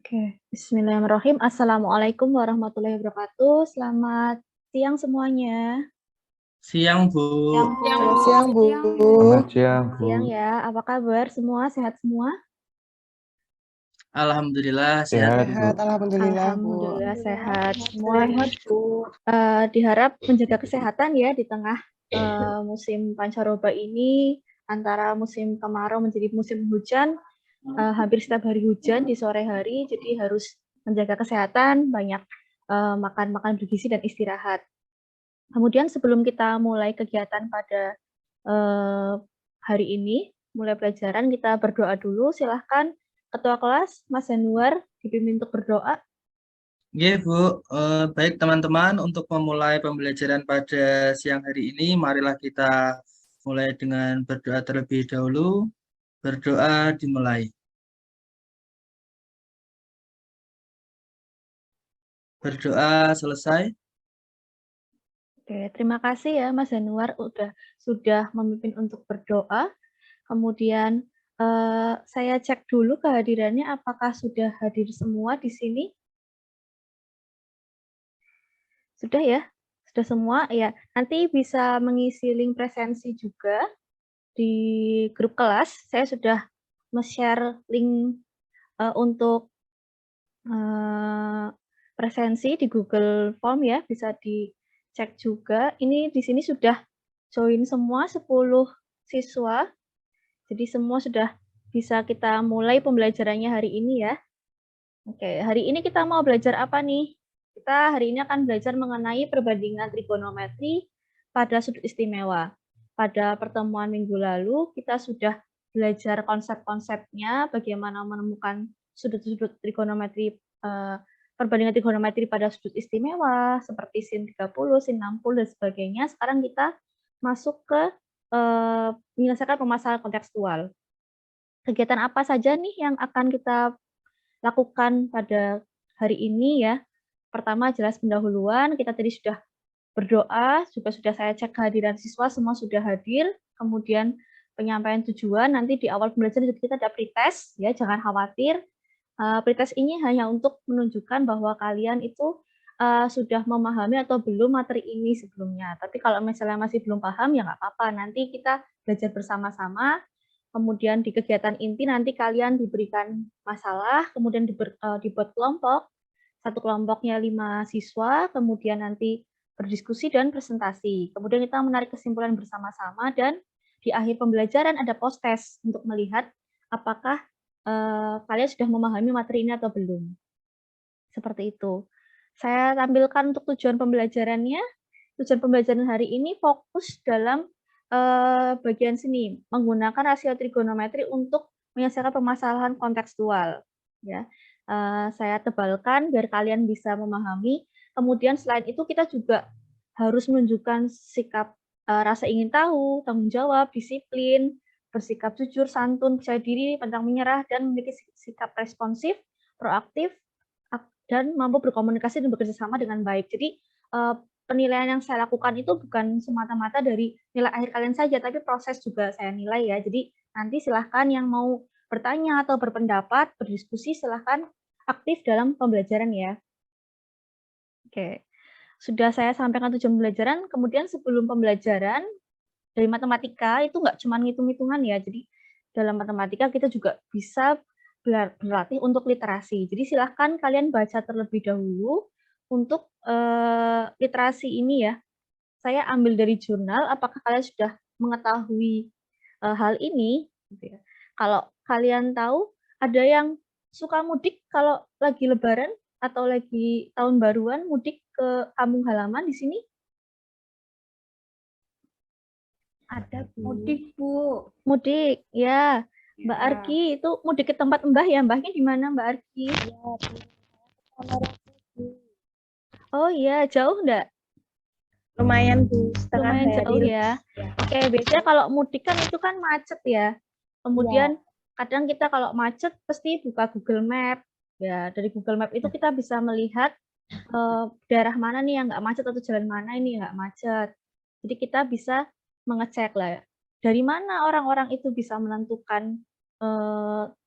Oke, bismillahirrahmanirrahim. Assalamualaikum warahmatullahi wabarakatuh. Selamat siang semuanya. Siang, Bu. Selamat siang, Bu. Selamat siang, Bu. Siang ya, apa kabar semua? Sehat semua? Alhamdulillah Sehat, sehat. Sehat, Bu. alhamdulillah, Bu. Alhamdulillah sehat semua. Sehat, Bu. Diharap menjaga kesehatan ya di tengah musim pancaroba ini, antara musim kemarau menjadi musim hujan. Hampir setiap hari hujan di sore hari, jadi harus menjaga kesehatan, banyak makan bergizi dan istirahat. Kemudian sebelum kita mulai kegiatan pada hari ini, mulai pelajaran, kita berdoa dulu. Silahkan Ketua Kelas, Mas Januar, dipimpin untuk berdoa. Oke, Bu. Baik teman-teman, untuk memulai pembelajaran pada siang hari ini, marilah kita mulai dengan berdoa terlebih dahulu. Berdoa dimulai. Berdoa selesai. Oke, terima kasih ya Mas Januar sudah memimpin untuk berdoa. Kemudian saya cek dulu kehadirannya, apakah sudah hadir semua di sini? Sudah ya? Sudah semua? Ya, nanti bisa mengisi link presensi juga di grup kelas. Saya sudah share link untuk presensi di Google Form ya, bisa dicek juga. Ini di sini sudah join semua 10 siswa. Jadi semua sudah bisa kita mulai pembelajarannya hari ini ya. Oke, hari ini kita mau belajar apa nih? Kita hari ini akan belajar mengenai perbandingan trigonometri pada sudut istimewa. Pada pertemuan minggu lalu, kita sudah belajar konsep-konsepnya, bagaimana menemukan sudut-sudut trigonometri, perbandingan trigonometri pada sudut istimewa, seperti sin 30, sin 60, dan sebagainya. Sekarang kita masuk ke menyelesaikan permasalahan kontekstual. Kegiatan apa saja nih yang akan kita lakukan pada hari ini ya? Pertama jelas pendahuluan, kita tadi sudah berdoa, juga sudah saya cek kehadiran siswa, semua sudah hadir. Kemudian penyampaian tujuan, nanti di awal pembelajaran kita ada pretest, ya jangan khawatir. Pretest ini hanya untuk menunjukkan bahwa kalian itu sudah memahami atau belum materi ini sebelumnya. Tapi kalau misalnya masih belum paham, ya nggak apa-apa. Nanti kita belajar bersama-sama. Kemudian di kegiatan inti nanti kalian diberikan masalah, kemudian dibuat kelompok. Satu kelompoknya 5 siswa, kemudian nanti berdiskusi dan presentasi. Kemudian kita menarik kesimpulan bersama-sama dan di akhir pembelajaran ada post test untuk melihat apakah kalian sudah memahami materi ini atau belum. Seperti itu. Saya tampilkan untuk tujuan pembelajarannya. Tujuan pembelajaran hari ini fokus dalam bagian sini, menggunakan rasio trigonometri untuk menyelesaikan permasalahan kontekstual. Ya, saya tebalkan biar kalian bisa memahami. Kemudian selain itu kita juga harus menunjukkan sikap rasa ingin tahu, tanggung jawab, disiplin, bersikap jujur, santun, percaya diri, pantang menyerah, dan memiliki sikap responsif, proaktif, dan mampu berkomunikasi dan bekerja sama dengan baik. Jadi penilaian yang saya lakukan itu bukan semata-mata dari nilai akhir kalian saja, tapi proses juga saya nilai ya. Jadi nanti silahkan yang mau bertanya atau berpendapat, berdiskusi, silahkan aktif dalam pembelajaran ya. Oke, sudah saya sampaikan tujuan pembelajaran, kemudian sebelum pembelajaran, dari matematika itu nggak cuma ngitung-ngitungan ya, jadi dalam matematika kita juga bisa berlatih untuk literasi. Jadi silahkan kalian baca terlebih dahulu untuk literasi ini ya. Saya ambil dari jurnal, apakah kalian sudah mengetahui hal ini? Gitu ya. Kalau kalian tahu, ada yang suka mudik kalau lagi lebaran atau lagi tahun baruan, mudik ke kampung halaman di sini? Ada Mudik, Bu. Mudik, ya. Mbak Arki, itu mudik ke tempat Mbah ya? Mbahnya di mana Mbak Arki? Oh iya, jauh enggak? Lumayan, Bu. Setengah Lumayan hari. jauh ya. Oke, biasanya kalau mudik kan itu kan macet ya. Kemudian kadang kita kalau macet pasti buka Google Map. Ya, dari Google Map itu kita bisa melihat daerah mana nih yang nggak macet atau jalan mana ini yang nggak macet. Jadi kita bisa mengecek lah ya. Dari mana orang-orang itu bisa menentukan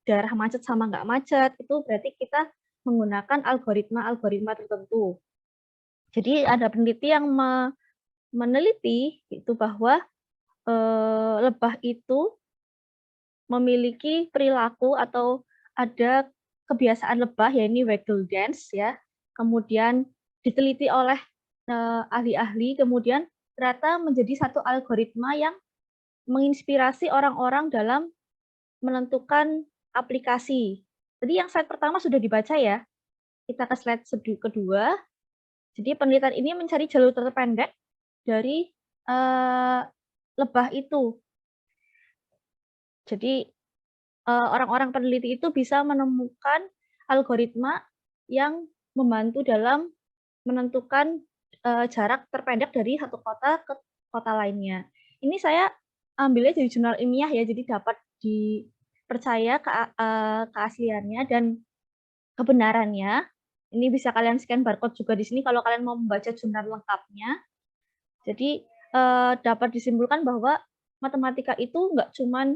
daerah macet sama nggak macet. Itu berarti kita menggunakan algoritma-algoritma tertentu. Jadi ada peneliti yang meneliti itu bahwa lebah itu memiliki perilaku atau ada kebiasaan lebah, yaitu waggle dance ya. Kemudian diteliti oleh ahli-ahli, kemudian ternyata menjadi satu algoritma yang menginspirasi orang-orang dalam menentukan aplikasi. Jadi yang slide pertama sudah dibaca ya. Kita ke slide kedua. Jadi penelitian ini mencari jalur terpendek dari lebah itu. Jadi orang-orang peneliti itu bisa menemukan algoritma yang membantu dalam menentukan jarak terpendek dari satu kota ke kota lainnya. Ini saya ambilnya dari jurnal ilmiah ya, jadi dapat dipercaya keasliannya dan kebenarannya. Ini bisa kalian scan barcode juga di sini kalau kalian mau membaca jurnal lengkapnya. Jadi dapat disimpulkan bahwa matematika itu nggak cuman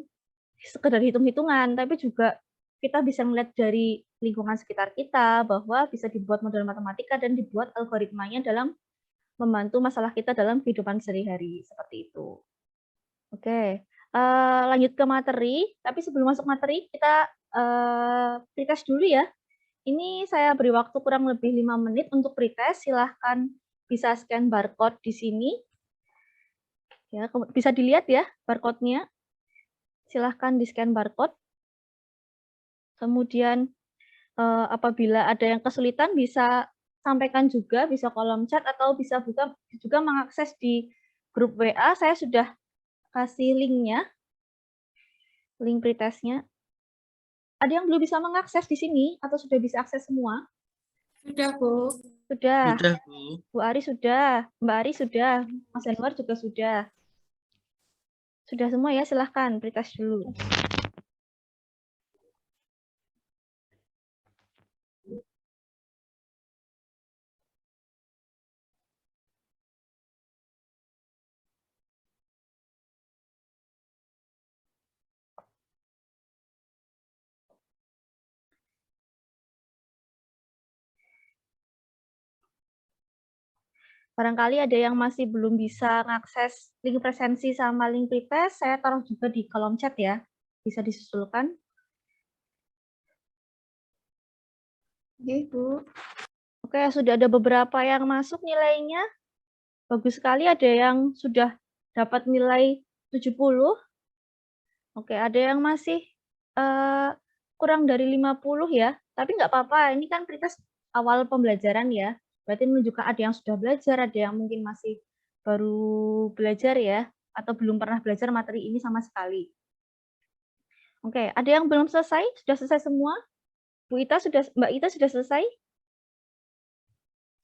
sekedar hitung-hitungan, tapi juga kita bisa melihat dari lingkungan sekitar kita bahwa bisa dibuat model matematika dan dibuat algoritmanya dalam membantu masalah kita dalam kehidupan sehari-hari seperti itu. Oke, lanjut ke materi. Tapi sebelum masuk materi, kita pretest dulu ya. Ini saya beri waktu kurang lebih 5 menit untuk pretest. Silahkan bisa scan barcode di sini. Ya, bisa dilihat ya barcode-nya. Silahkan di-scan barcode. Kemudian apabila ada yang kesulitan bisa sampaikan juga, bisa kolom chat atau bisa juga mengakses di grup WA. Saya sudah kasih linknya, link pretestnya. Ada yang belum bisa mengakses di sini atau sudah bisa akses semua? Sudah, Bu. Sudah. Sudah, Bu. Bu Ari sudah, Mbak Ari sudah, Mas Anwar juga sudah. Sudah semua ya, silahkan pretest dulu. Barangkali ada yang masih belum bisa mengakses link presensi sama link pretest, saya taruh juga di kolom chat ya. Bisa disusulkan. Oke, Bu. Oke, sudah ada beberapa yang masuk nilainya. Bagus sekali, ada yang sudah dapat nilai 70. Oke, ada yang masih kurang dari 50 ya. Tapi nggak apa-apa, ini kan pretest awal pembelajaran ya. Berarti menunjukkan ada yang sudah belajar, ada yang mungkin masih baru belajar ya, atau belum pernah belajar materi ini sama sekali. Oke, ada yang belum selesai? Sudah selesai semua? Mbak Ita sudah selesai?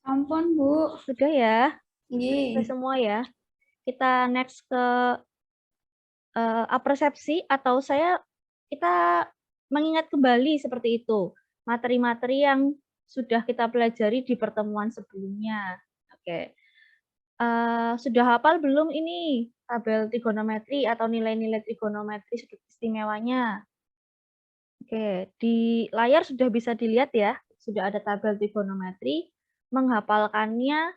Ampun, Bu. Sudah ya? Iya. Selesai semua ya? Kita next ke apersepsi atau kita mengingat kembali seperti itu. Materi-materi yang sudah kita pelajari di pertemuan sebelumnya. Oke. Sudah hafal belum ini tabel trigonometri atau nilai-nilai trigonometri sudut istimewanya? Oke, di layar sudah bisa dilihat ya, sudah ada tabel trigonometri. Menghafalkannya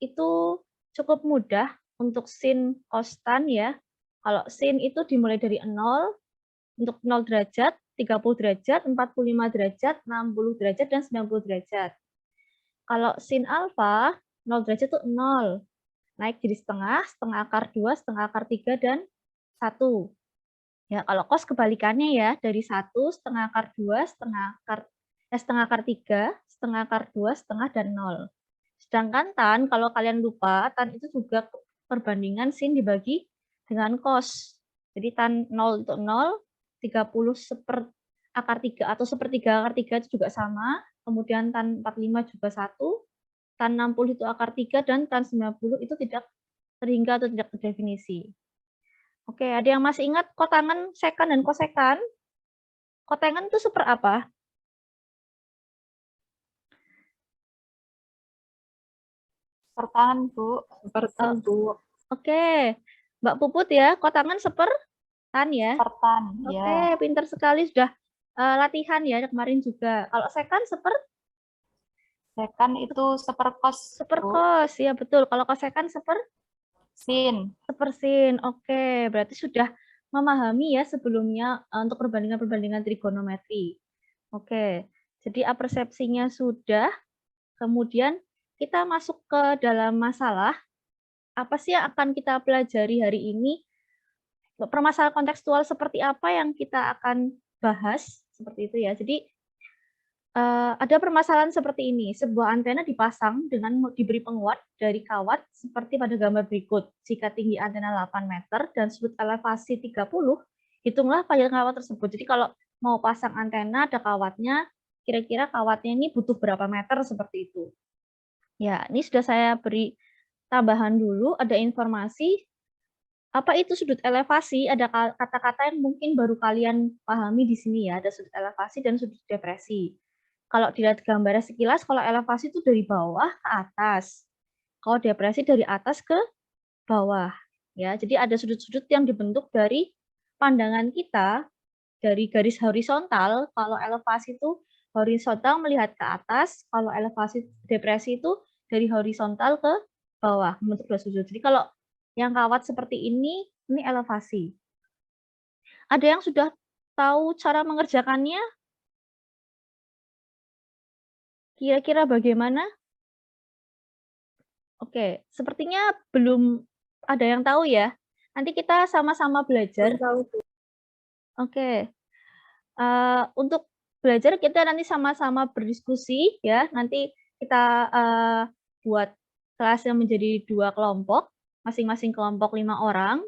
itu cukup mudah untuk sin konstan ya. Kalau sin itu dimulai dari 0, untuk 0 derajat, 30 derajat, 45 derajat, 60 derajat, dan 90 derajat. Kalau sin alfa, 0 derajat itu 0. Naik jadi setengah, setengah akar 2, setengah akar 3, dan 1. Ya, kalau cos kebalikannya ya, dari 1, setengah akar 2, setengah akar 3, setengah akar 2, setengah, dan 0. Sedangkan tan, kalau kalian lupa, tan itu juga perbandingan sin dibagi dengan cos. Jadi tan 0 itu 0, 30 akar 3 atau sepertiga akar 3 itu juga sama, kemudian tan 45 juga 1, tan 60 itu akar 3, dan tan 90 itu tidak terhingga atau tidak terdefinisi. Oke, ada yang masih ingat kotangan, sekan, dan kosekan? Kotangan itu seperti apa? Pertahan, Bu. Pertahan, Bu. Oke, Mbak Puput ya, kotangan sepertan ya? Pertahan, Oke, pintar sekali, sudah latihan ya kemarin juga. Kalau sekan Sekan itu seperkos, Bu. Seperkos, ya betul. Kalau kosekan Sin. sepersin. Oke, berarti sudah memahami ya sebelumnya untuk perbandingan-perbandingan trigonometri. Oke, jadi apersepsinya sudah. Kemudian kita masuk ke dalam masalah. Apa sih yang akan kita pelajari hari ini? Permasalahan kontekstual seperti apa yang kita akan bahas? Seperti itu ya. Jadi ada permasalahan seperti ini. Sebuah antena dipasang dengan diberi penguat dari kawat seperti pada gambar berikut. Jika tinggi antena 8 meter dan sudut elevasi 30, hitunglah panjang kawat tersebut. Jadi kalau mau pasang antena ada kawatnya, kira-kira kawatnya ini butuh berapa meter seperti itu. Ya, ini sudah saya beri tambahan dulu, ada informasi. Apa itu sudut elevasi? Ada kata-kata yang mungkin baru kalian pahami di sini ya, ada sudut elevasi dan sudut depresi. Kalau dilihat gambarnya sekilas, kalau elevasi itu dari bawah ke atas. Kalau depresi dari atas ke bawah. Ya, jadi ada sudut-sudut yang dibentuk dari pandangan kita dari garis horizontal. Kalau elevasi itu horizontal melihat ke atas, kalau elevasi depresi itu dari horizontal ke bawah membentuk dua sudut. Jadi kalau yang kawat seperti ini elevasi. Ada yang sudah tahu cara mengerjakannya? Kira-kira bagaimana? Oke, sepertinya belum ada yang tahu ya. Nanti kita sama-sama belajar. Oke, untuk belajar kita nanti sama-sama berdiskusi ya. Nanti kita buat kelasnya menjadi 2 kelompok, masing-masing kelompok 5 orang.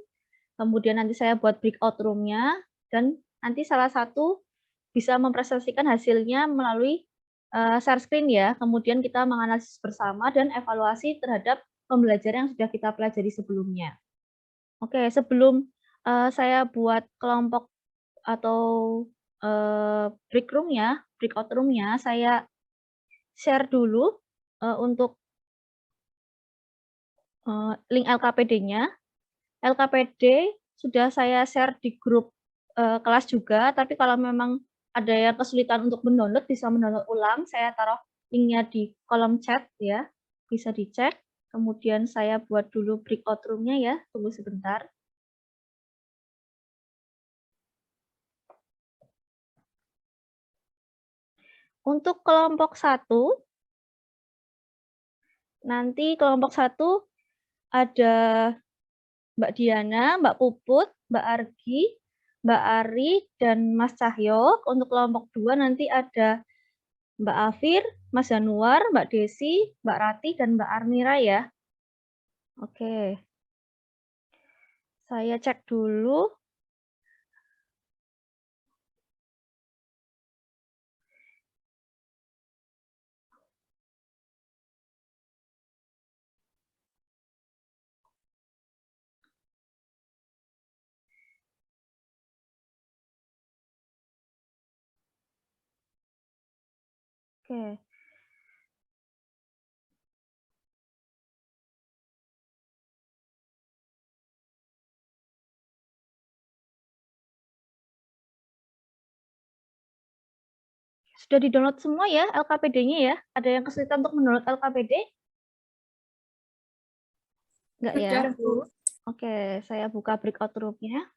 Kemudian nanti saya buat breakout room-nya dan nanti salah satu bisa mempresentasikan hasilnya melalui share screen ya. Kemudian kita menganalisis bersama dan evaluasi terhadap pembelajaran yang sudah kita pelajari sebelumnya. Oke, sebelum saya buat kelompok atau breakout room-nya, saya share dulu untuk link LKPD-nya. LKPD sudah saya share di grup kelas juga, tapi kalau memang ada yang kesulitan untuk mendownload, bisa mendownload ulang. Saya taruh linknya di kolom chat ya, bisa dicek. Kemudian saya buat dulu breakout room-nya ya, tunggu sebentar. Untuk kelompok 1, nanti kelompok 1 ada Mbak Diana, Mbak Puput, Mbak Argi, Mbak Ari, dan Mas Cahyo. Untuk kelompok 2 nanti ada Mbak Afir, Mas Januar, Mbak Desi, Mbak Rati, dan Mbak Armira ya. Oke. Saya cek dulu. Oke. Sudah di-download semua ya LKPD-nya ya? Ada yang kesulitan untuk mendownload LKPD? Enggak ya? Sudah, Bu. Oke, saya buka breakout room-nya.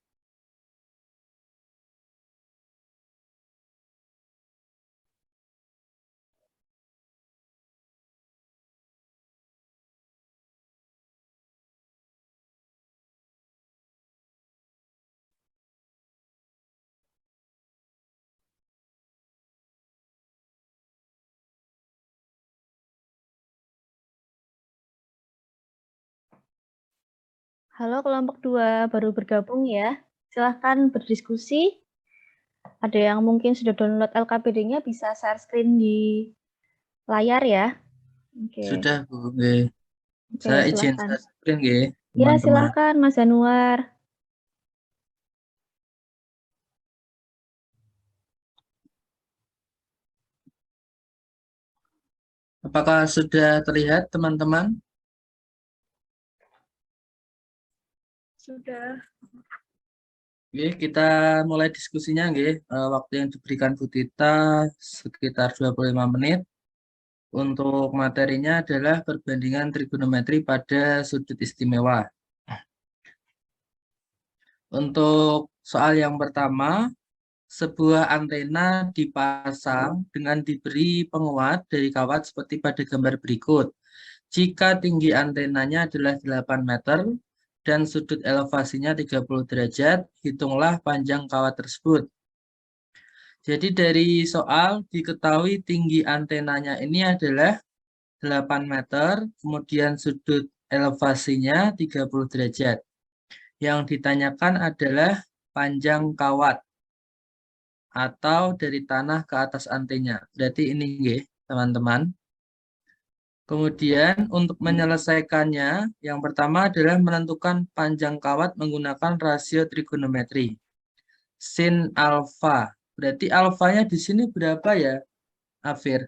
Halo kelompok 2, baru bergabung ya. Silahkan berdiskusi. Ada yang mungkin sudah download LKPD-nya bisa share screen di layar ya. Oke. Sudah, Bu. Nggih. Oke, Saya izin silahkan. share screen nggih, Ya, teman-teman. silahkan Mas Januar. Apakah sudah terlihat, teman-teman? Sudah. Oke, kita mulai diskusinya nggih. Waktu yang diberikan Bu Tita sekitar 25 menit. Untuk materinya adalah perbandingan trigonometri pada sudut istimewa. Untuk soal yang pertama, sebuah antena dipasang dengan diberi penguat dari kawat seperti pada gambar berikut. Jika tinggi antenanya adalah 8 meter dan sudut elevasinya 30 derajat, hitunglah panjang kawat tersebut. Jadi dari soal diketahui tinggi antenanya ini adalah 8 meter, kemudian sudut elevasinya 30 derajat. Yang ditanyakan adalah panjang kawat atau dari tanah ke atas antena. Berarti ini nggih, teman-teman. Kemudian untuk menyelesaikannya, yang pertama adalah menentukan panjang kawat menggunakan rasio trigonometri. Sin alfa. Berarti alfanya di sini berapa ya, Afir?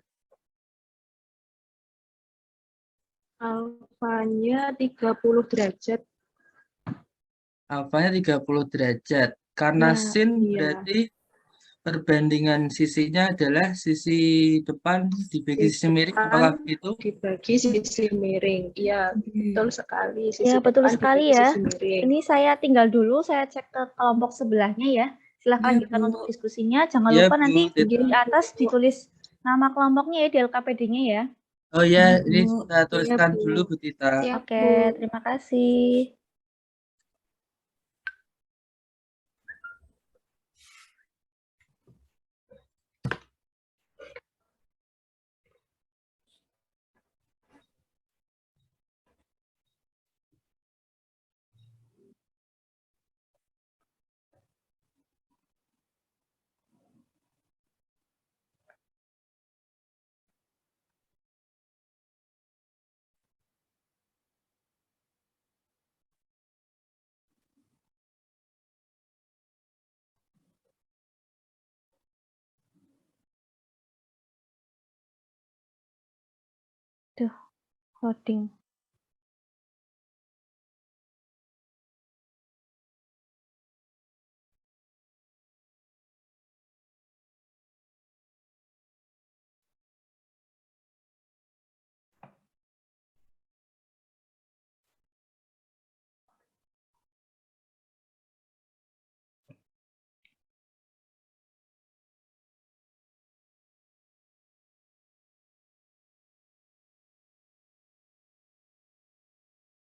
Alfanya 30 derajat. Alfanya 30 derajat. Karena Ya, sin iya. berarti perbandingan sisinya adalah sisi depan dibagi sisi miring. Depan Apakah begitu? dibagi sisi miring. Iya, betul sekali. Sisi Ya, betul depan sekali dibagi ya. sisi miring. Ini saya tinggal dulu, saya cek ke kelompok sebelahnya ya. Silahkan Iya, lanjutkan Bu. untuk diskusinya. Jangan Iya, lupa Bu. nanti Tita. di atas ditulis nama kelompoknya ya di LKPD-nya ya. Oh ya, Iya, ini Bu. saya Iya, tuliskan Bu. dulu, Bu Tita. Siap, Oke, Bu. terima kasih. Duh, loading.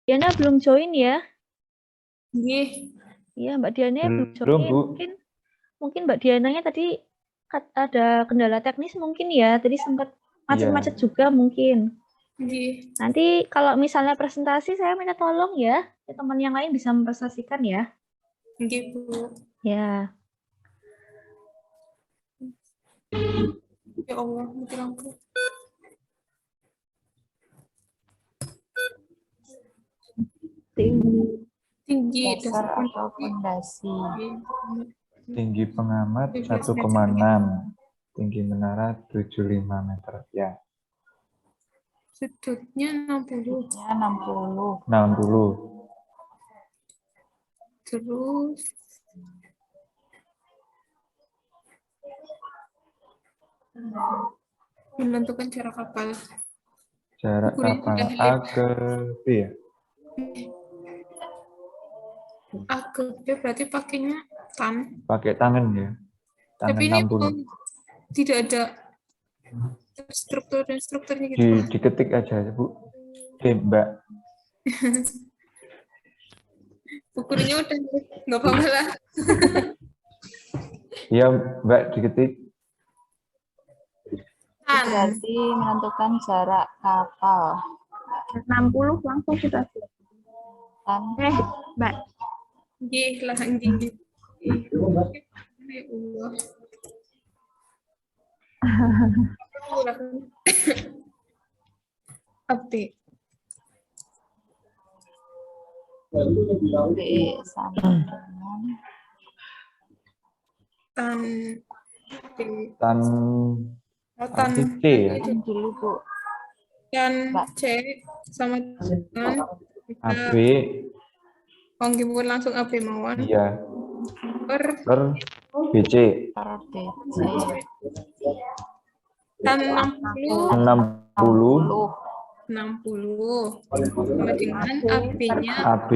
Diana belum join ya? Iya. Iya, Mbak Diana belum Belum, join. Bu. Mungkin Mbak Diananya tadi ada kendala teknis mungkin ya. Tadi sempat macet-macet juga mungkin. Iya. Nanti kalau misalnya presentasi saya minta tolong ya. Teman yang lain bisa mempresentasikan ya. Iya, Bu. Ya. Ya Allah, mati lampu. Tinggi Dasar dasar atau fondasi. Tinggi pengamat 1,6. Tinggi menara 75 meter. Ya, Sudutnya 60. Ya, 60. 60. Terus menentukan jarak kapal. Jarak kapal A ke B ya? A ke B berarti pakainya tan. Pakai tangan ya? Tangan Tapi ini 60. tidak ada struktur dan strukturnya gitu. Diketik aja, Bu. Mbak. Ukurnya udah nggak apa-apa lah. Iya, Mbak, diketik. Tan. Berarti menentukan jarak kapal. 60 langsung sudah. Kan? Mbak. Gih lah gih. Ya Allah. Update. B sama dengan Tan. Tan Tan. C ya? kan dulu, Bu. Tan Mbak. C sama dengan AB. Pun langsung AB mawon. Iya. Per BC. Per DC. tan 60 Sama dengan AB-nya AB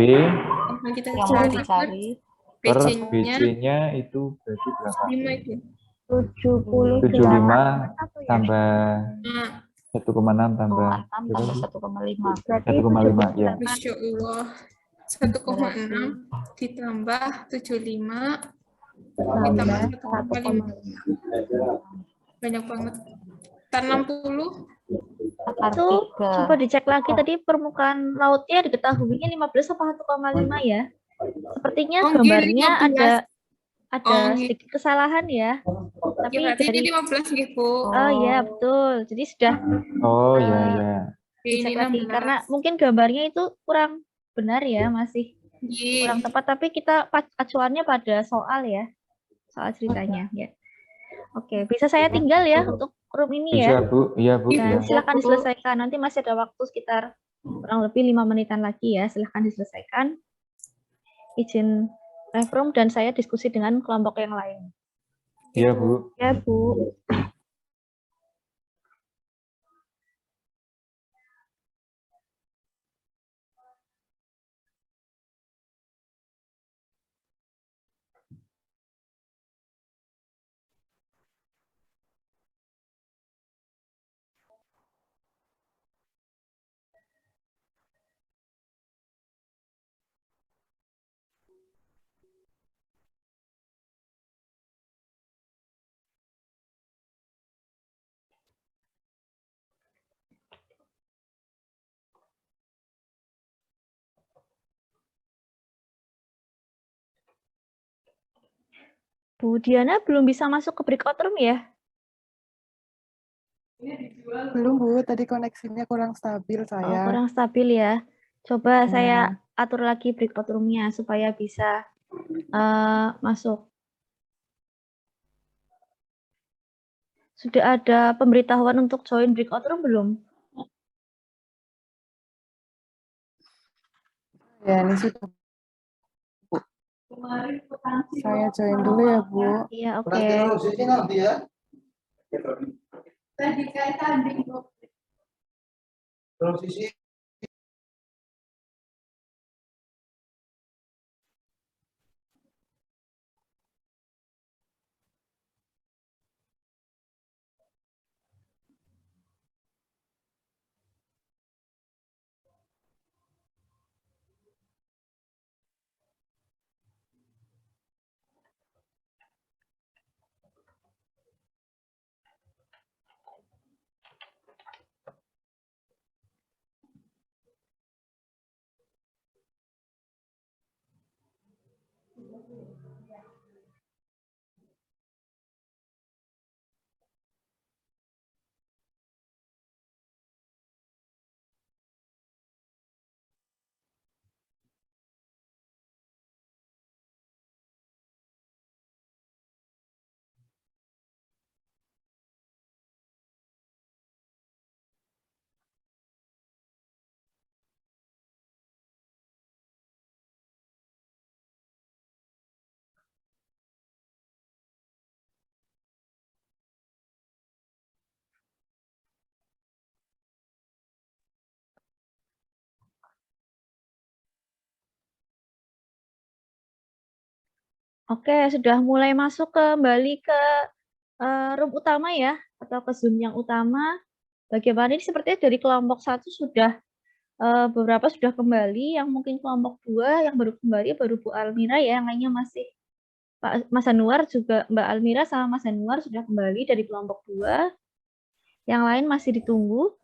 yang kita yang mau cari. dicari. per BC-nya BC-nya itu berarti berapa? 5 itu. 78 75 atau ya? tambah Nah, 1,6 tambah 1,6 tambah 1,5. Berarti 1,5 ya. Masya Allah. 1,6 ditambah 75 ditambah 1,5. Banyak banget. Tan 60. Itu coba dicek lagi tadi permukaan lautnya diketahuinya 15 apa 1,5 ya? Sepertinya Oh, gambarnya 15. ada Oh, sedikit kesalahan ya. Tapi Ya, berarti dari ini 15 nggih, Bu. oh ya betul. Jadi sudah Oh ya ya. dicek Ini lagi 16. karena mungkin gambarnya itu kurang benar ya, masih Nggih. kurang tepat. Tapi kita acuannya pada soal ya, soal ceritanya ya. Oke, bisa saya tinggal ya untuk room ini Bisa ya. Bu, iya Bu. Dan Ya. silakan diselesaikan. Nanti masih ada waktu sekitar kurang lebih 5 menitan lagi ya. Silakan diselesaikan. Izin live room dan saya diskusi dengan kelompok yang lain. Iya Bu. Ya, Bu. Bu Diana belum bisa masuk ke breakout room ya? Belum, Bu. Tadi koneksinya kurang stabil Oh, saya. kurang stabil ya. Coba Ya. saya atur lagi breakout room-nya supaya bisa masuk. Sudah ada pemberitahuan untuk join breakout room belum? Ya, ini sudah, Bu. Saya join dulu ya, Bu. Iya, oke. Oke, sudah mulai masuk kembali ke room utama ya, atau ke Zoom yang utama. Bagaimana ini sepertinya dari kelompok 1 sudah beberapa sudah kembali, yang mungkin kelompok 2 yang baru kembali baru Bu Almira ya, yang lainnya masih Mas Anwar juga, Mbak Almira sama Mas Anwar sudah kembali dari kelompok 2. Yang lain masih ditunggu.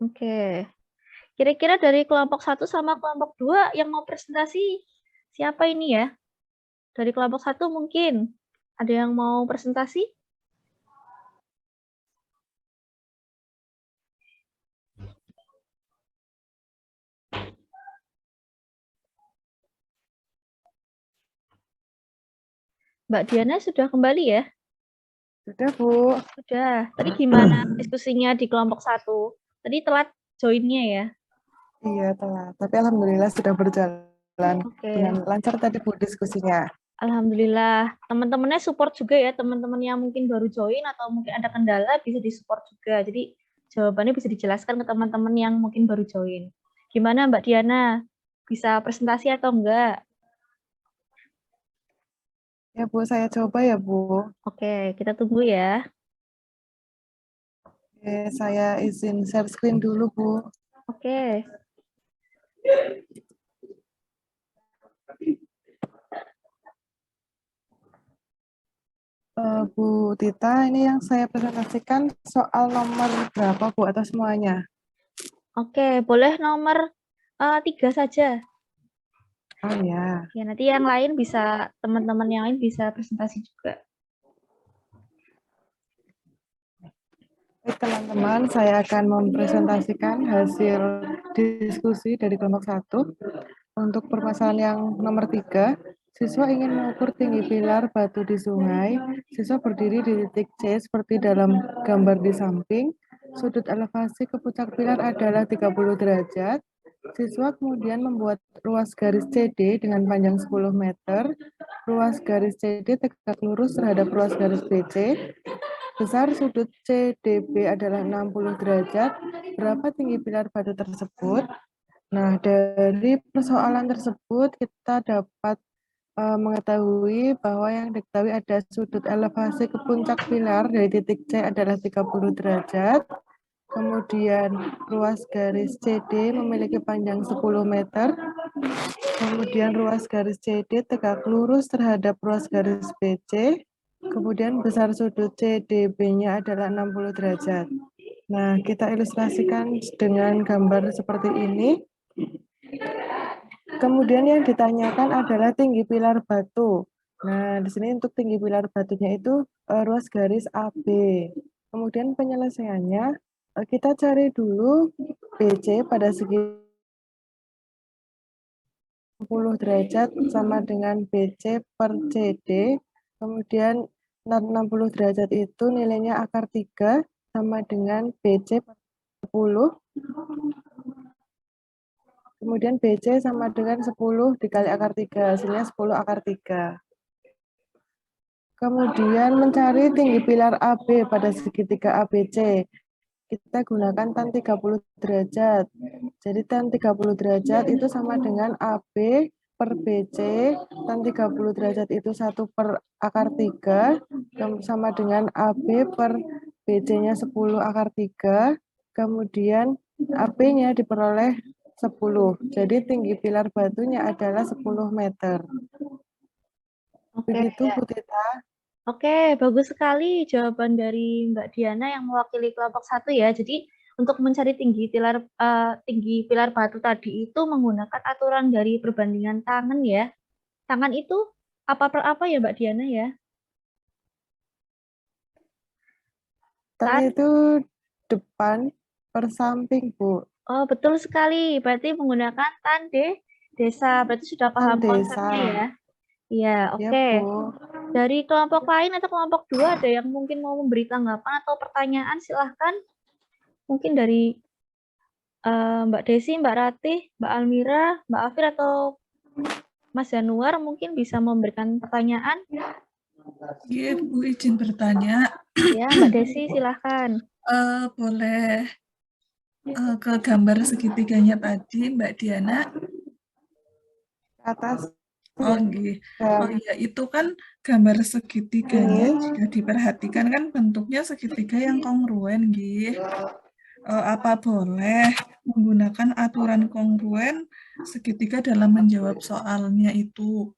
Oke. Kira-kira dari kelompok 1 sama kelompok 2 yang mau presentasi siapa ini ya? Dari kelompok 1 mungkin ada yang mau presentasi? Mbak Diana sudah kembali ya? Sudah, Bu. Sudah. Tadi gimana diskusinya di kelompok 1? Tadi telat join-nya ya? Iya, telat. Tapi alhamdulillah sudah berjalan Oke. dengan lancar tadi, Bu, diskusinya. Alhamdulillah. Teman-temannya support juga ya, teman-teman yang mungkin baru join atau mungkin ada kendala bisa disupport juga. Jadi jawabannya bisa dijelaskan ke teman-teman yang mungkin baru join. Gimana Mbak Diana? Bisa presentasi atau enggak? Ya Bu, saya coba ya Bu. Oke, kita tunggu ya. Oke, saya izin share screen dulu Bu. Oke. Bu Tita, ini yang saya presentasikan soal nomor berapa Bu atau semuanya? Oke, boleh nomor 3 saja. Oh ya. Ya, nanti yang lain bisa, teman-teman yang lain bisa presentasi juga. Baik teman-teman, saya akan mempresentasikan hasil diskusi dari kelompok 1. Untuk permasalahan yang nomor 3, siswa ingin mengukur tinggi pilar batu di sungai. Siswa berdiri di titik C seperti dalam gambar di samping. Sudut elevasi ke puncak pilar adalah 30 derajat. Siswa kemudian membuat ruas garis CD dengan panjang 10 meter. Ruas garis CD tegak lurus terhadap ruas garis BC. Besar sudut CDB adalah 60 derajat. Berapa tinggi pilar batu tersebut? Nah, dari persoalan tersebut kita dapat mengetahui bahwa yang diketahui ada sudut elevasi ke puncak pilar dari titik C adalah 30 derajat. Kemudian ruas garis CD memiliki panjang 10 meter. Kemudian ruas garis CD tegak lurus terhadap ruas garis BC. Kemudian besar sudut CDB-nya adalah 60 derajat. Nah, kita ilustrasikan dengan gambar seperti ini. Kemudian yang ditanyakan adalah tinggi pilar batu. Nah, di sini untuk tinggi pilar batunya itu ruas garis AB. Kemudian penyelesaiannya, kita cari dulu BC pada segi 60 derajat sama dengan BC per CD. Kemudian 60 derajat itu nilainya akar 3 sama dengan BC per 10. Kemudian BC sama dengan 10 dikali akar 3, hasilnya 10 akar 3. Kemudian mencari tinggi pilar AB pada segitiga ABC. Kita gunakan tan 30 derajat. Jadi tan 30 derajat itu sama dengan AB per BC. Tan 30 derajat itu 1 per akar 3, sama dengan AB per BC-nya 10 akar 3. Kemudian AB-nya diperoleh 10. Jadi tinggi pilar batunya adalah 10 meter. Oke, Begitu ya. Bu Tita. Oke, bagus sekali jawaban dari Mbak Diana yang mewakili kelompok 1 ya. Jadi untuk mencari tinggi pilar batu tadi itu menggunakan aturan dari perbandingan tangan ya. Tangan itu apa per apa ya Mbak Diana ya? Tan itu depan per samping, Bu. Oh, betul sekali. Berarti menggunakan tan desa. Berarti sudah paham Tan konsepnya desa. ya. Iya, Ya, oke. Bu. Dari kelompok lain atau kelompok 2 ada yang mungkin mau memberi tanggapan atau pertanyaan, silahkan. Mungkin dari Mbak Desi, Mbak Ratih, Mbak Almira, Mbak Afir, atau Mas Januar mungkin bisa memberikan pertanyaan. Iya, Bu, izin bertanya. Ya, Mbak Desi, silahkan. Boleh ke gambar segitiganya tadi, Mbak Diana? Atas. Oh, iya, itu kan gambar segitiganya jika diperhatikan kan bentuknya segitiga yang kongruen, nggih. Apa boleh menggunakan aturan kongruen segitiga dalam menjawab soalnya itu?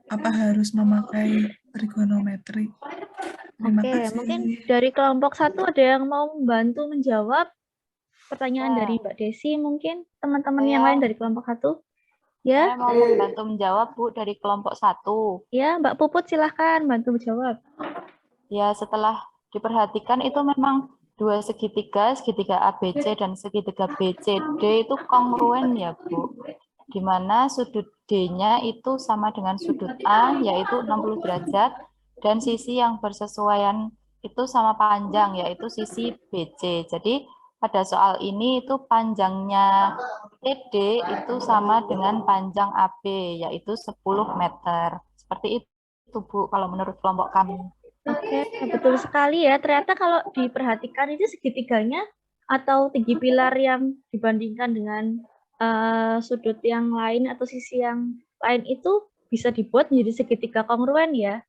Apa harus memakai trigonometri? Terima Oke, kasih. mungkin dari kelompok 1 ada yang mau membantu menjawab pertanyaan dari Mbak Desi, mungkin teman-teman yang lain dari kelompok 1. Ya, Saya mau membantu menjawab, Bu, dari kelompok 1. ya Mbak Puput silahkan bantu menjawab. Ya, setelah diperhatikan itu memang dua segitiga ABC dan segitiga BCD itu kongruen ya, Bu. Di mana sudut D-nya itu sama dengan sudut A, yaitu 60 derajat, dan sisi yang bersesuaian itu sama panjang, yaitu sisi BC. Jadi, pada soal ini itu panjangnya CD itu sama dengan panjang AB, yaitu 10 meter. Seperti itu, Bu, kalau menurut kelompok kami. Oke, betul sekali ya. Ternyata kalau diperhatikan itu segitiganya atau tinggi pilar yang dibandingkan dengan sudut yang lain atau sisi yang lain itu bisa dibuat menjadi segitiga kongruen ya.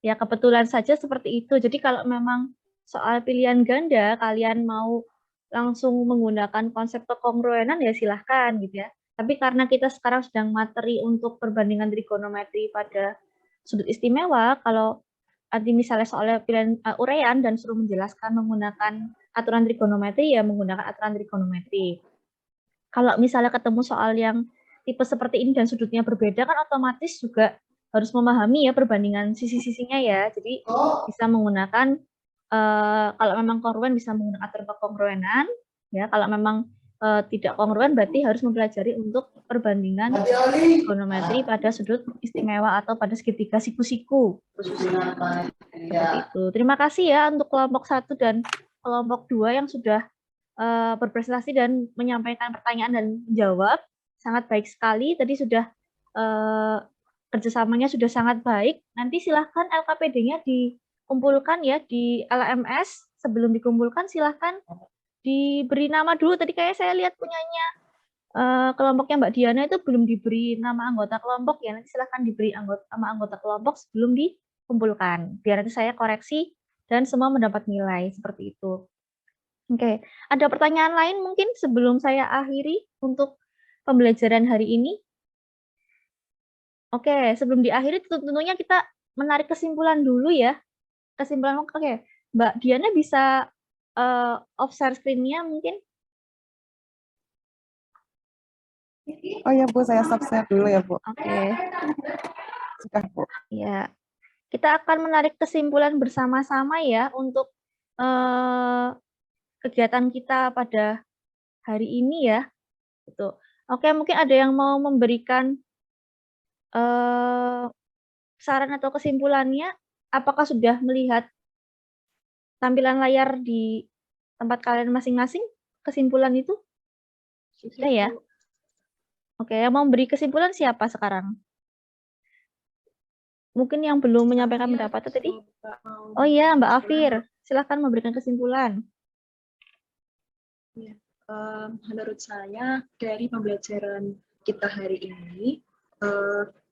Ya kebetulan saja seperti itu. Jadi kalau memang soal pilihan ganda kalian mau langsung menggunakan konsep kekongruenan ya silahkan gitu ya. Tapi karena kita sekarang sedang materi untuk perbandingan trigonometri pada sudut istimewa, kalau nanti misalnya soalnya pilihan uraian dan suruh menjelaskan menggunakan aturan trigonometri ya menggunakan aturan trigonometri. Kalau misalnya ketemu soal yang tipe seperti ini dan sudutnya berbeda kan otomatis juga harus memahami ya perbandingan sisi-sisinya ya. Jadi bisa menggunakan kalau memang kongruen bisa menggunakan aturan kekongruenan ya. Kalau memang tidak kongruen berarti harus mempelajari untuk perbandingan trigonometri pada sudut istimewa atau pada segitiga siku-siku khususnya. Seperti itu. Terima kasih ya untuk kelompok 1 dan kelompok 2 yang sudah berprestasi dan menyampaikan pertanyaan dan menjawab. Sangat baik sekali. Tadi sudah kerjasamanya sudah sangat baik. Nanti silahkan LKPD-nya dikumpulkan ya di LMS. Sebelum dikumpulkan silahkan diberi nama dulu. Tadi kayak saya lihat punyanya kelompoknya Mbak Diana itu belum diberi nama anggota kelompok ya. Nanti silahkan diberi nama anggota kelompok sebelum dikumpulkan. Biar nanti saya koreksi dan semua mendapat nilai seperti itu. Oke, ada pertanyaan lain mungkin sebelum saya akhiri untuk pembelajaran hari ini? Oke, sebelum diakhiri tentunya kita menarik kesimpulan dulu ya. Kesimpulan, oke. Mbak Diana bisa off-share screen-nya mungkin? Oh ya Bu, saya stop share dulu ya Bu. Oke. Sudah Bu. Ya, kita akan menarik kesimpulan bersama-sama ya untuk kegiatan kita pada hari ini ya. Gitu. Oke, mungkin ada yang mau memberikan saran atau kesimpulannya. Apakah sudah melihat tampilan layar di tempat kalian masing-masing? Kesimpulan itu? Sudah ya? Oke, yang mau beri kesimpulan siapa sekarang? Mungkin yang belum menyampaikan pendapat tadi? Oh iya, Mbak Afir. Silahkan memberikan kesimpulan. Ya, menurut saya dari pembelajaran kita hari ini,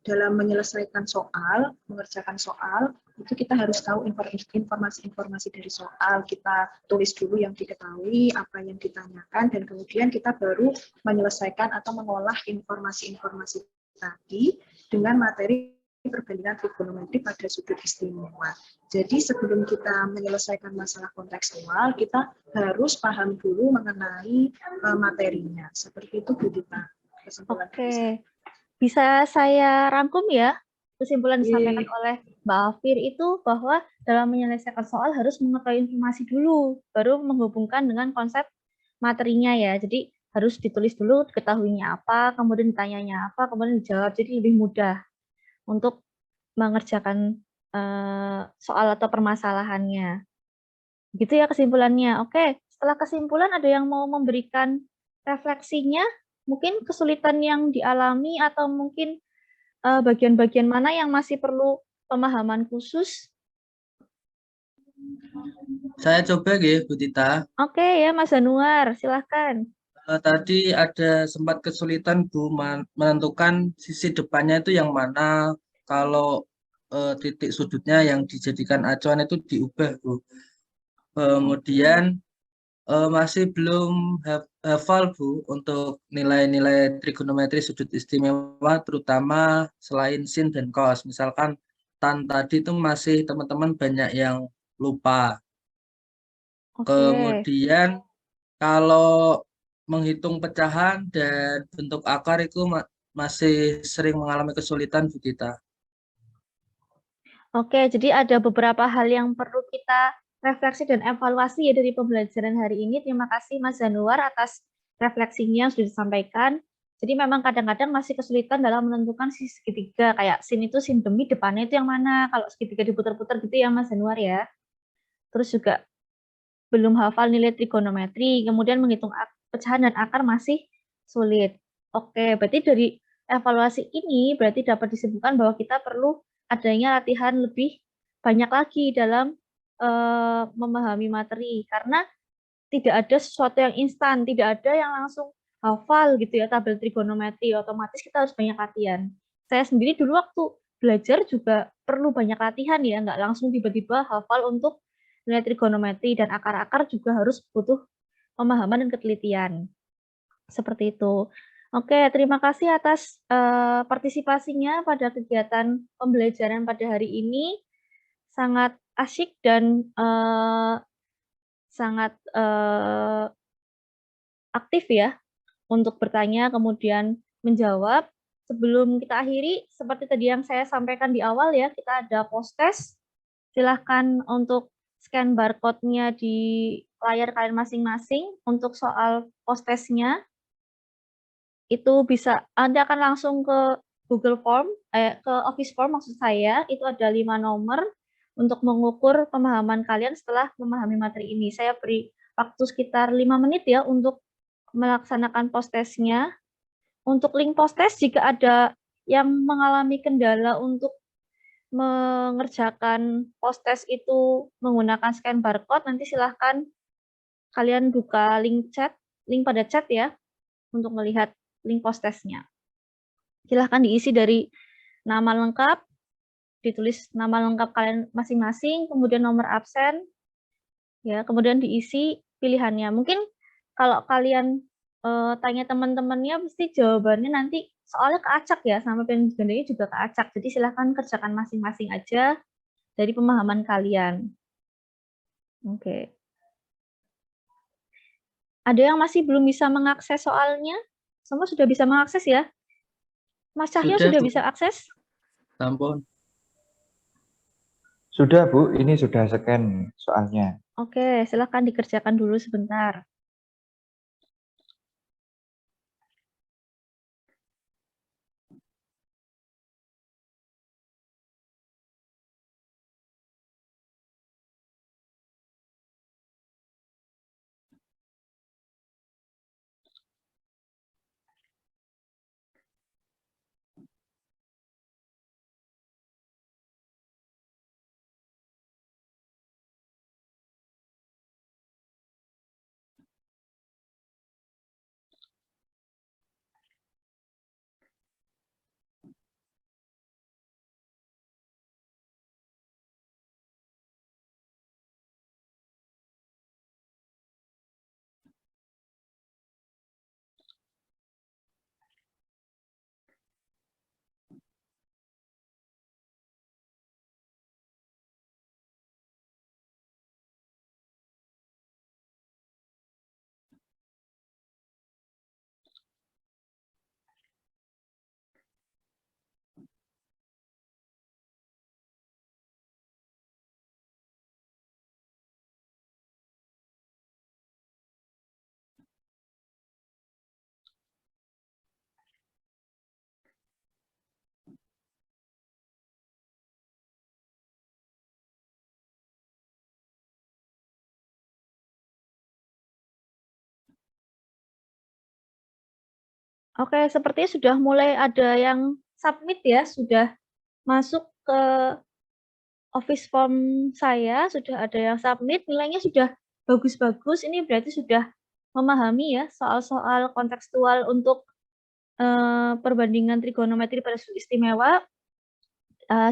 dalam menyelesaikan soal, mengerjakan soal, itu kita harus tahu informasi-informasi dari soal. Kita tulis dulu yang diketahui, apa yang ditanyakan, dan kemudian kita baru menyelesaikan atau mengolah informasi-informasi tadi dengan materi perbandingan trigonometri pada sudut istimewa. Jadi sebelum kita menyelesaikan masalah kontekstual, kita harus paham dulu mengenai materinya. Seperti itu, Bu Dita. Oke, bisa saya rangkum ya? Kesimpulan disampaikan oleh Mbak Afir itu bahwa dalam menyelesaikan soal harus mengetahui informasi dulu, baru menghubungkan dengan konsep materinya ya. Jadi harus ditulis dulu ketahuinya apa, kemudian ditanyanya apa, kemudian dijawab. Jadi lebih mudah untuk mengerjakan soal atau permasalahannya. Gitu ya kesimpulannya. Oke, setelah kesimpulan ada yang mau memberikan refleksinya? Mungkin kesulitan yang dialami atau mungkin bagian-bagian mana yang masih perlu pemahaman khusus? Saya coba ya, Bu Tita. Oke ya, Mas Januar, silahkan. Tadi ada sempat kesulitan Bu menentukan sisi depannya itu yang mana. Kalau titik sudutnya yang dijadikan acuan itu diubah Bu. Kemudian masih belum hafal Bu untuk nilai-nilai trigonometri sudut istimewa, terutama selain sin dan cos. Misalkan tan tadi itu masih teman-teman banyak yang lupa. Kemudian kalau menghitung pecahan dan bentuk akar itu masih sering mengalami kesulitan, Bu Tita. Oke, jadi ada beberapa hal yang perlu kita refleksi dan evaluasi ya dari pembelajaran hari ini. Terima kasih Mas Januar atas refleksinya yang sudah disampaikan. Jadi memang kadang-kadang masih kesulitan dalam menentukan sisi segitiga. Kayak sin itu sin demi depannya itu yang mana. Kalau segitiga diputar-putar gitu ya Mas Januar ya. Terus juga belum hafal nilai trigonometri, kemudian menghitung pecahan dan akar masih sulit. Oke, berarti dari evaluasi ini berarti dapat disimpulkan bahwa kita perlu adanya latihan lebih banyak lagi dalam memahami materi, karena tidak ada sesuatu yang instan, tidak ada yang langsung hafal gitu ya tabel trigonometri, otomatis kita harus banyak latihan. Saya sendiri dulu waktu belajar juga perlu banyak latihan ya, nggak langsung tiba-tiba hafal untuk nilai trigonometri, dan akar-akar juga harus butuh pemahaman dan ketelitian. Seperti itu. Oke, terima kasih atas partisipasinya pada kegiatan pembelajaran pada hari ini. Sangat asyik dan sangat aktif ya untuk bertanya kemudian menjawab. Sebelum kita akhiri, seperti tadi yang saya sampaikan di awal ya, kita ada post-test. Silahkan untuk scan barcode-nya di layar kalian masing-masing untuk soal post-test-nya. Itu bisa, Anda akan langsung ke Google Form, ke Office Form maksud saya, itu ada 5 nomor untuk mengukur pemahaman kalian setelah memahami materi ini. Saya beri waktu sekitar 5 menit ya untuk melaksanakan post-test-nya. Untuk link post-test, jika ada yang mengalami kendala untuk mengerjakan post-test itu menggunakan scan barcode, nanti silahkan kalian buka link pada chat ya, untuk melihat link post-test-nya. Silahkan diisi dari nama lengkap, ditulis nama lengkap kalian masing-masing, kemudian nomor absen, ya, kemudian diisi pilihannya. Mungkin kalau kalian tanya teman-temannya, pasti jawabannya nanti soalnya keacak ya, sama penjelasannya juga keacak. Jadi silahkan kerjakan masing-masing aja dari pemahaman kalian. Oke. Ada yang masih belum bisa mengakses soalnya? Semua sudah bisa mengakses ya? Mas Cahyo sudah bisa akses? Ampun. Sudah, Bu. Ini sudah scan soalnya. Oke, silakan dikerjakan dulu sebentar. Oke, sepertinya sudah mulai ada yang submit ya, sudah masuk ke Office Form saya, sudah ada yang submit, nilainya sudah bagus-bagus, ini berarti sudah memahami ya soal-soal kontekstual untuk perbandingan trigonometri pada sudut istimewa.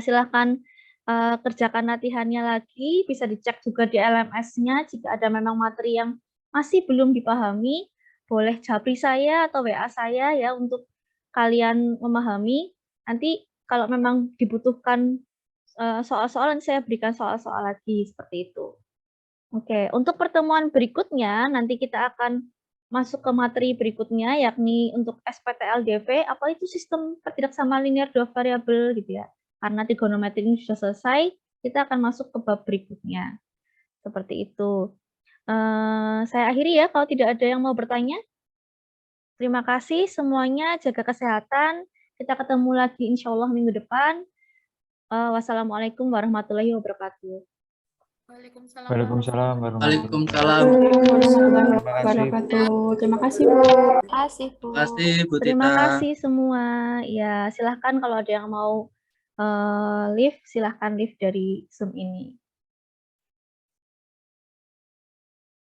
Silahkan kerjakan latihannya lagi, bisa dicek juga di LMS-nya jika ada memang materi yang masih belum dipahami, boleh japri saya atau WA saya ya untuk kalian memahami. Nanti kalau memang dibutuhkan soal-soal, nanti saya berikan soal-soal lagi seperti itu. Oke, untuk pertemuan berikutnya nanti kita akan masuk ke materi berikutnya, yakni untuk SPTLDV, apa itu sistem ketidaksama linear dua variabel gitu ya. Karena trigonometri ini sudah selesai, kita akan masuk ke bab berikutnya. Seperti itu. Saya akhiri ya, kalau tidak ada yang mau bertanya. Terima kasih semuanya, jaga kesehatan. Kita ketemu lagi insya Allah minggu depan. Wassalamualaikum warahmatullahi wabarakatuh. Waalaikumsalam. Waalaikumsalam Waalaikumsalam. Wabarakatuh. Terima kasih, Bu. Terima kasih, Bu. Terima kasih, Bu Tita. Terima kasih semua. Ya, silahkan kalau ada yang mau live, silahkan live dari Zoom ini.